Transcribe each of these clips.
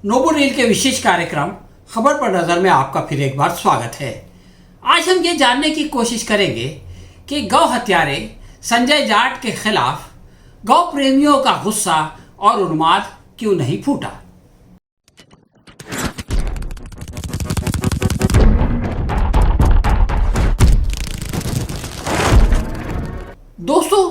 Nobel reel के विशेष कार्यक्रम खबर पर नजर में आपका फिर एक बार स्वागत है। आज हम ये जानने की कोशिश करेंगे कि गौ हत्यारे संजय जाट के खिलाफ गौ प्रेमियों का गुस्सा और उन्माद क्यों नहीं फूटा। दोस्तों,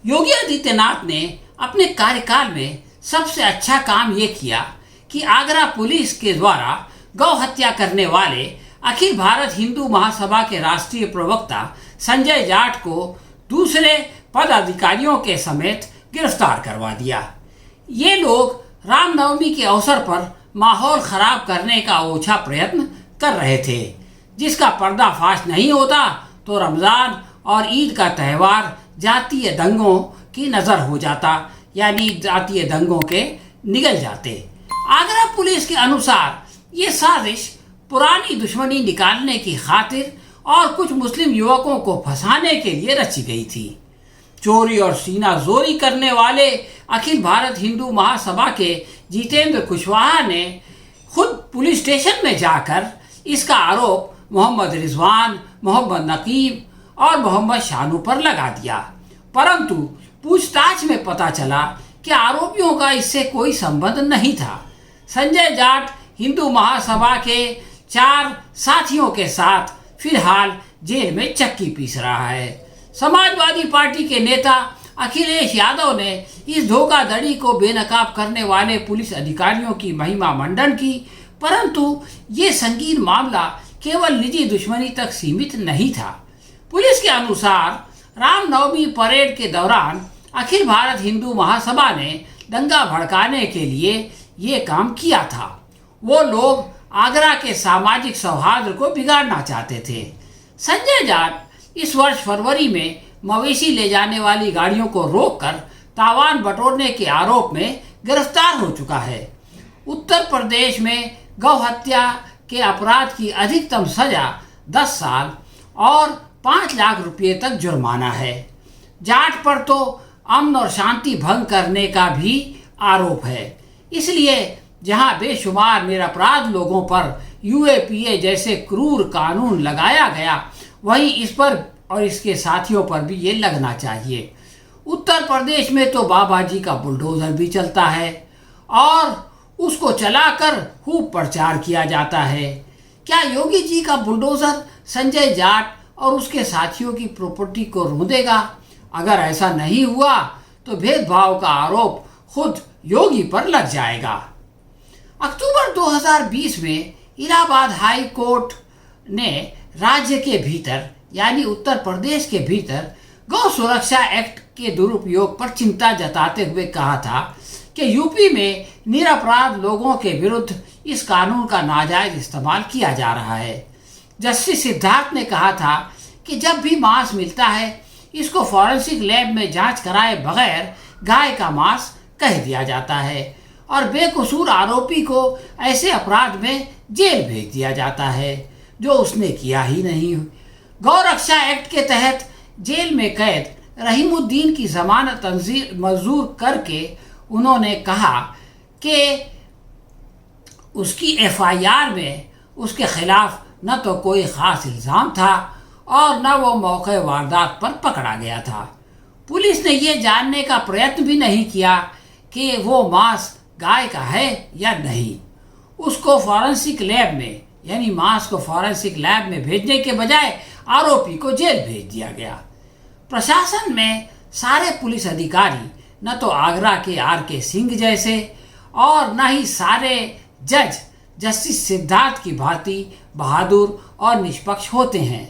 योगी आदित्यनाथ ने अपने कार्यकाल में सबसे अच्छा काम ये किया कि आगरा पुलिस के द्वारा गौ हत्या करने वाले अखिल भारत हिंदू महासभा के राष्ट्रीय प्रवक्ता संजय जाट को दूसरे पदाधिकारियों के समेत गिरफ्तार करवा दिया। ये लोग रामनवमी के अवसर पर माहौल खराब करने का ओछा प्रयत्न कर रहे थे, जिसका पर्दाफाश नहीं होता तो रमजान और ईद का त्यौहार जातीय दंगों की नजर हो जाता, यानी जातीय दंगों के निगल जाते। आगरा पुलिस के अनुसार ये साजिश पुरानी दुश्मनी निकालने की खातिर और कुछ मुस्लिम युवकों को फंसाने के लिए रची गई थी। चोरी और सीना जोरी करने वाले अखिल भारत हिंदू महासभा के जितेंद्र कुशवाहा ने खुद पुलिस स्टेशन में जाकर इसका आरोप मोहम्मद रिजवान, मोहम्मद नकीब और मोहम्मद शानू पर लगा दिया, परंतु पूछताछ में पता चला कि आरोपियों का इससे कोई संबंध नहीं था। संजय जाट हिंदू महासभा के 4 साथियों के साथ फिलहाल जेल में चक्की पीस रहा है। समाजवादी पार्टी के नेता अखिलेश यादव ने इस धोखाधड़ी को बेनकाब करने वाले पुलिस अधिकारियों की महिमा मंडन की, परंतु ये संगीन मामला केवल निजी दुश्मनी तक सीमित नहीं था। पुलिस के अनुसार रामनवमी परेड के दौरान अखिल भारत हिंदू महासभा ने दंगा भड़काने के लिए ये काम किया था। वो लोग आगरा के सामाजिक सौहार्द को बिगाड़ना चाहते थे। संजय जाट इस वर्ष फरवरी में मवेशी ले जाने वाली गाड़ियों को रोककर तावान बटोरने के आरोप में गिरफ्तार हो चुका है। उत्तर प्रदेश में गौ हत्या के अपराध की अधिकतम सजा 10 साल और 5 लाख रुपये तक जुर्माना है। जाट पर तो अमन और शांति भंग करने का भी आरोप है, इसलिए जहां बेशुमार निरपराध लोगों पर यूएपीए जैसे क्रूर कानून लगाया गया, वहीं इस पर और इसके साथियों पर भी ये लगना चाहिए। उत्तर प्रदेश में तो बाबा जी का बुलडोजर भी चलता है और उसको चलाकर खूब प्रचार किया जाता है। क्या योगी जी का बुलडोजर संजय जाट और उसके साथियों की प्रॉपर्टी को रौंदेगा? अगर ऐसा नहीं हुआ तो भेदभाव का आरोप खुद योगी पर लग जाएगा। अक्टूबर 2020 में इलाहाबाद हाई कोर्ट ने राज्य के भीतर यानी उत्तर प्रदेश के भीतर गौ सुरक्षा एक्ट के दुरुपयोग पर चिंता जताते हुए कहा था कि यूपी में निरपराध लोगों के विरुद्ध इस कानून का नाजायज इस्तेमाल किया जा रहा है। जस्टिस सिद्धार्थ ने कहा था कि जब भी मांस मिलता है इसको फॉरेंसिक लैब में जांच कराए बगैर गाय का मांस कह दिया जाता है और बेकसूर आरोपी को ऐसे अपराध में जेल भेज दिया जाता है जो उसने किया ही नहीं। गौ रक्षा एक्ट के तहत जेल में कैद रहीमुद्दीन की जमानत मंजूर करके उन्होंने कहा कि उसकी एफआईआर में उसके खिलाफ न तो कोई खास इल्ज़ाम था और न वो मौके वारदात पर पकड़ा गया था। पुलिस ने ये जानने का प्रयत्न भी नहीं किया कि वो मांस गाय का है या नहीं। उसको फॉरेंसिक लैब में यानी मांस को फॉरेंसिक लैब में भेजने के बजाय आरोपी को जेल भेज दिया गया। प्रशासन में सारे पुलिस अधिकारी न तो आगरा के आर.के. सिंह जैसे और न ही सारे जज जस्टिस सिद्धार्थ की भांति बहादुर और निष्पक्ष होते हैं।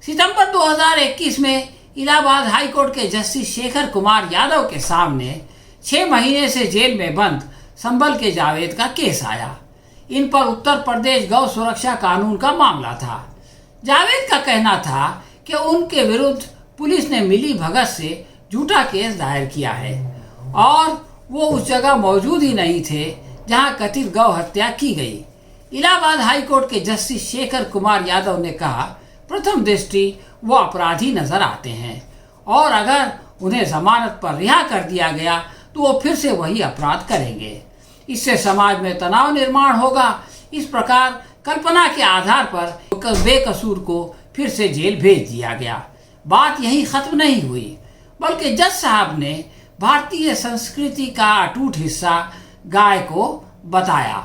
सितंबर 2021 में इलाहाबाद हाई कोर्ट के जस्टिस शेखर कुमार यादव के सामने 6 महीने से जेल में बंद संभल के जावेद का केस आया। इन पर उत्तर प्रदेश गौ सुरक्षा कानून का मामला था। जावेद का कहना था कि उनके विरुद्ध पुलिस ने मिली भगत से झूठा केस दायर किया है और वो उस जगह मौजूद ही नहीं थे जहां कथित गौ हत्या की गई। इलाहाबाद हाई कोर्ट के जस्टिस शेखर कुमार यादव ने कहा, प्रथम दृष्टि वो अपराधी नजर आते हैं और अगर उन्हें जमानत पर रिहा कर दिया गया तो वो फिर से वही अपराध करेंगे। इससे समाज में तनाव निर्माण होगा। इस प्रकार कल्पना के आधार पर बेकसूर को फिर से जेल भेज दिया गया। बात यहीं खत्म नहीं हुई, बल्कि जज साहब ने भारतीय संस्कृति का अटूट हिस्सा गाय को बताया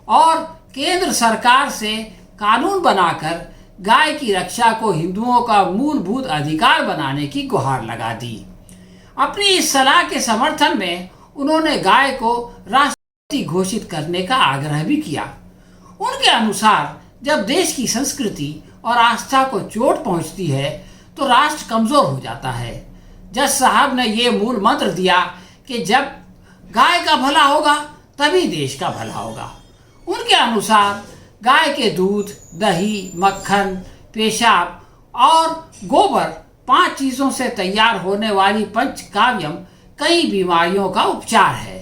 और केंद्र सरकार से कानून बनाकर गाय की रक्षा को हिंदुओं का मूलभूत अधिकार बनाने की गुहार लगा दी। अपनी इस सलाह के समर्थन में उन्होंने गाय को राष्ट्रपति घोषित करने का आग्रह भी किया। उनके अनुसार जब देश की संस्कृति और आस्था को चोट पहुंचती है तो राष्ट्र कमजोर हो जाता है। जज साहब ने ये मूल मंत्र दिया कि जब गाय का भला होगा तभी देश का भला होगा। उनके अनुसार गाय के दूध, दही, मक्खन, पेशाब और गोबर 5 चीजों से तैयार होने वाली पंचकाव्यम कई बीमारियों का उपचार है।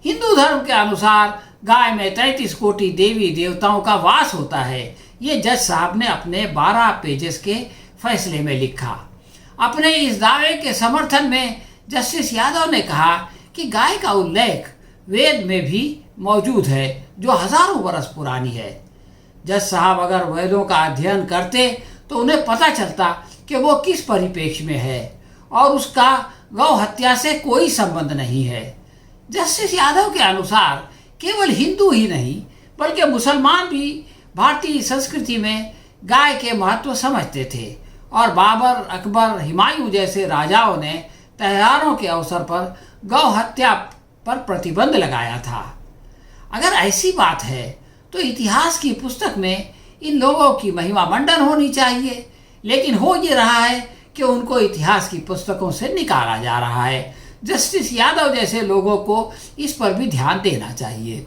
हिंदू धर्म के अनुसार गाय में 33 कोटि देवी देवताओं का वास होता है। ये जज साहब ने अपने 12 पेजेस के फैसले में लिखा। अपने इस दावे के समर्थन में जस्टिस यादव ने कहा कि गाय का उल्लेख वेद में भी मौजूद है जो हजारों वर्ष पुरानी है। जज साहब अगर वेदों का अध्ययन करते तो उन्हें पता चलता कि वो किस परिप्रेक्ष्य में है और उसका गौ हत्या से कोई संबंध नहीं है। जस्टिस यादव के अनुसार केवल हिंदू ही नहीं बल्कि मुसलमान भी भारतीय संस्कृति में गाय के महत्व समझते थे और बाबर, अकबर, हुमायूं जैसे राजाओं ने त्योहारों के अवसर पर गौ हत्या पर प्रतिबंध लगाया था। अगर ऐसी बात है तो इतिहास की पुस्तक में इन लोगों की महिमा मंडन होनी चाहिए, लेकिन हो ये रहा है कि उनको इतिहास की पुस्तकों से निकाला जा रहा है। जस्टिस यादव जैसे लोगों को इस पर भी ध्यान देना चाहिए।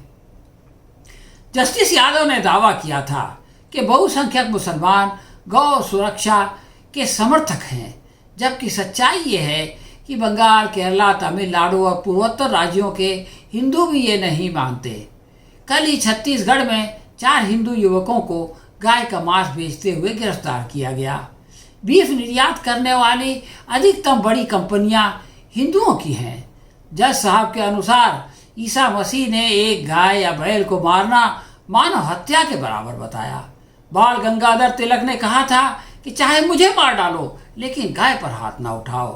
जस्टिस यादव ने दावा किया था कि बहुसंख्यक मुसलमान गौ सुरक्षा के समर्थक हैं, जबकि सच्चाई ये है कि बंगाल, केरला, तमिलनाडु और पूर्वोत्तर राज्यों के हिंदू भी ये नहीं मानते। कल ही छत्तीसगढ़ में 4 हिंदू युवकों को गाय का मांस बेचते हुए गिरफ्तार किया गया। बीफ निर्यात करने वाली अधिकतम बड़ी कंपनियां हिंदुओं की हैं। जज साहब के अनुसार ईसा मसीह ने एक गाय या बैल को मारना मानव हत्या के बराबर बताया। बाल गंगाधर तिलक ने कहा था कि चाहे मुझे मार डालो लेकिन गाय पर हाथ ना उठाओ।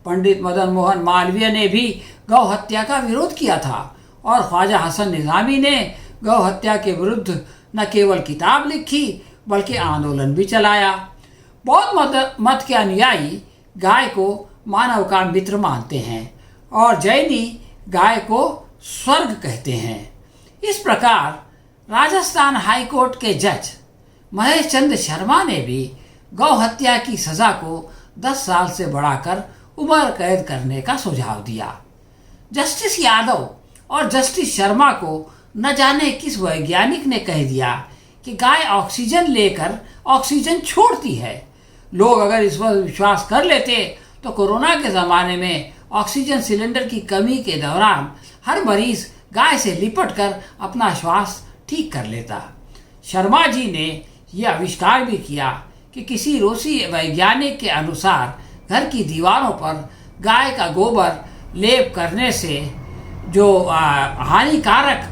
पंडित मदन मोहन मालवीय ने भी गौ हत्या का विरोध किया था और ख्वाजा हसन निजामी ने गौ हत्या के विरुद्ध न केवल किताब लिखी बल्कि आंदोलन भी चलाया। बौद्ध मत के अनुयायी गाय को मानव का मित्र मानते हैं और जैनी गाय को स्वर्ग कहते हैं। इस प्रकार राजस्थान हाईकोर्ट के जज महेश चंद्र शर्मा ने भी गौ हत्या की सजा को 10 साल से बढ़ाकर उम्र कैद करने का सुझाव दिया। जस्टिस यादव और जस्टिस शर्मा को न जाने किस वैज्ञानिक ने कह दिया कि गाय ऑक्सीजन लेकर ऑक्सीजन छोड़ती है। लोग अगर इस पर विश्वास कर लेते तो कोरोना के ज़माने में ऑक्सीजन सिलेंडर की कमी के दौरान हर मरीज गाय से लिपट कर अपना श्वास ठीक कर लेता। शर्मा जी ने यह आविष्कार भी किया कि किसी रूसी वैज्ञानिक के अनुसार घर की दीवारों पर गाय का गोबर लेप करने से जो हानिकारक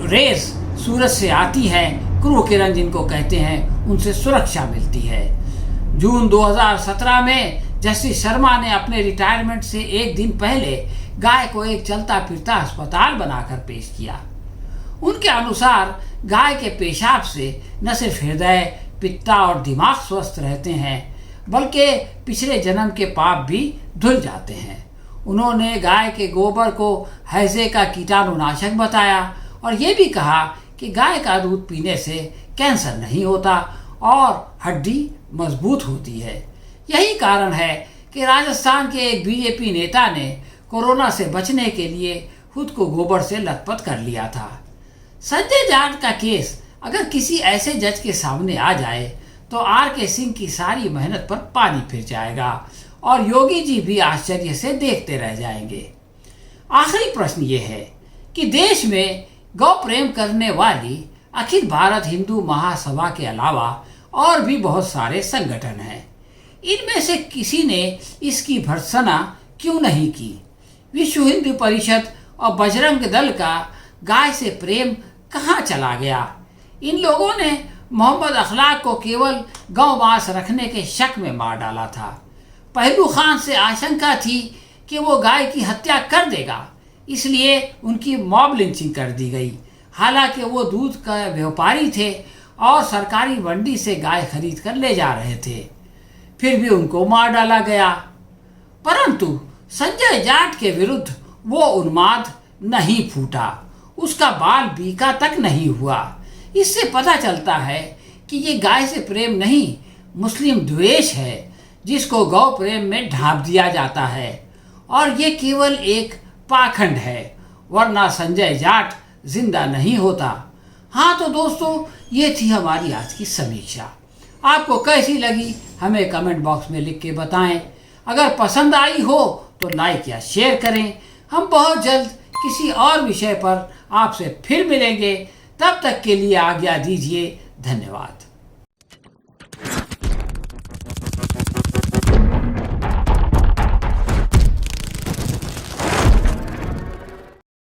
रेस सूरज से आती हैं, क्रूर किरण जिनको कहते हैं, उनसे सुरक्षा मिलती है। जून 2017 में जस्टिस शर्मा ने अपने रिटायरमेंट से एक दिन पहले गाय को एक चलता फिरता अस्पताल बनाकर पेश किया। उनके अनुसार गाय के पेशाब से न सिर्फ हृदय, पित्ता और दिमाग स्वस्थ रहते हैं बल्कि पिछले जन्म के पाप भी धुल जाते हैं। उन्होंने गाय के गोबर को हैजे का कीटाणुनाशक बताया और ये भी कहा कि गाय का दूध पीने से कैंसर नहीं होता और हड्डी मजबूत होती है। यही कारण है कि राजस्थान के एक बीजेपी नेता ने कोरोना से बचने के लिए खुद को गोबर से लथपथ कर लिया था। संजय जाट का केस अगर किसी ऐसे जज के सामने आ जाए तो आर.के. सिंह की सारी मेहनत पर पानी फिर जाएगा और योगी जी भी आश्चर्य से देखते रह जाएंगे। आखिरी प्रश्न ये है कि देश में गौ प्रेम करने वाली अखिल भारत हिंदू महासभा के अलावा और भी बहुत सारे संगठन हैं। इनमें से किसी ने इसकी भर्त्सना क्यों नहीं की? विश्व हिंदू परिषद और बजरंग दल का गाय से प्रेम कहाँ चला गया। इन लोगों ने मोहम्मद अखलाक को केवल गौमांस रखने के शक में मार डाला था। पहलू खान से आशंका थी कि वो गाय की हत्या कर देगा, इसलिए उनकी मॉब लिंचिंग कर दी गई। हालांकि वो दूध का व्यापारी थे और सरकारी मंडी से गाय खरीद कर ले जा रहे थे, फिर भी उनको मार डाला गया। परंतु संजय जाट के विरुद्ध वो उन्माद नहीं फूटा, उसका बाल बीका तक नहीं हुआ। इससे पता चलता है कि ये गाय से प्रेम नहीं, मुस्लिम द्वेष है जिसको गौ प्रेम में ढांप दिया जाता है, और ये केवल एक पाखंड है, वरना संजय जाट जिंदा नहीं होता। हाँ तो दोस्तों, ये थी हमारी आज की समीक्षा। आपको कैसी लगी हमें कमेंट बॉक्स में लिख के बताएं। अगर पसंद आई हो तो लाइक या शेयर करें। हम बहुत जल्द किसी और विषय पर आपसे फिर मिलेंगे। तब तक के लिए आज्ञा दीजिए। धन्यवाद।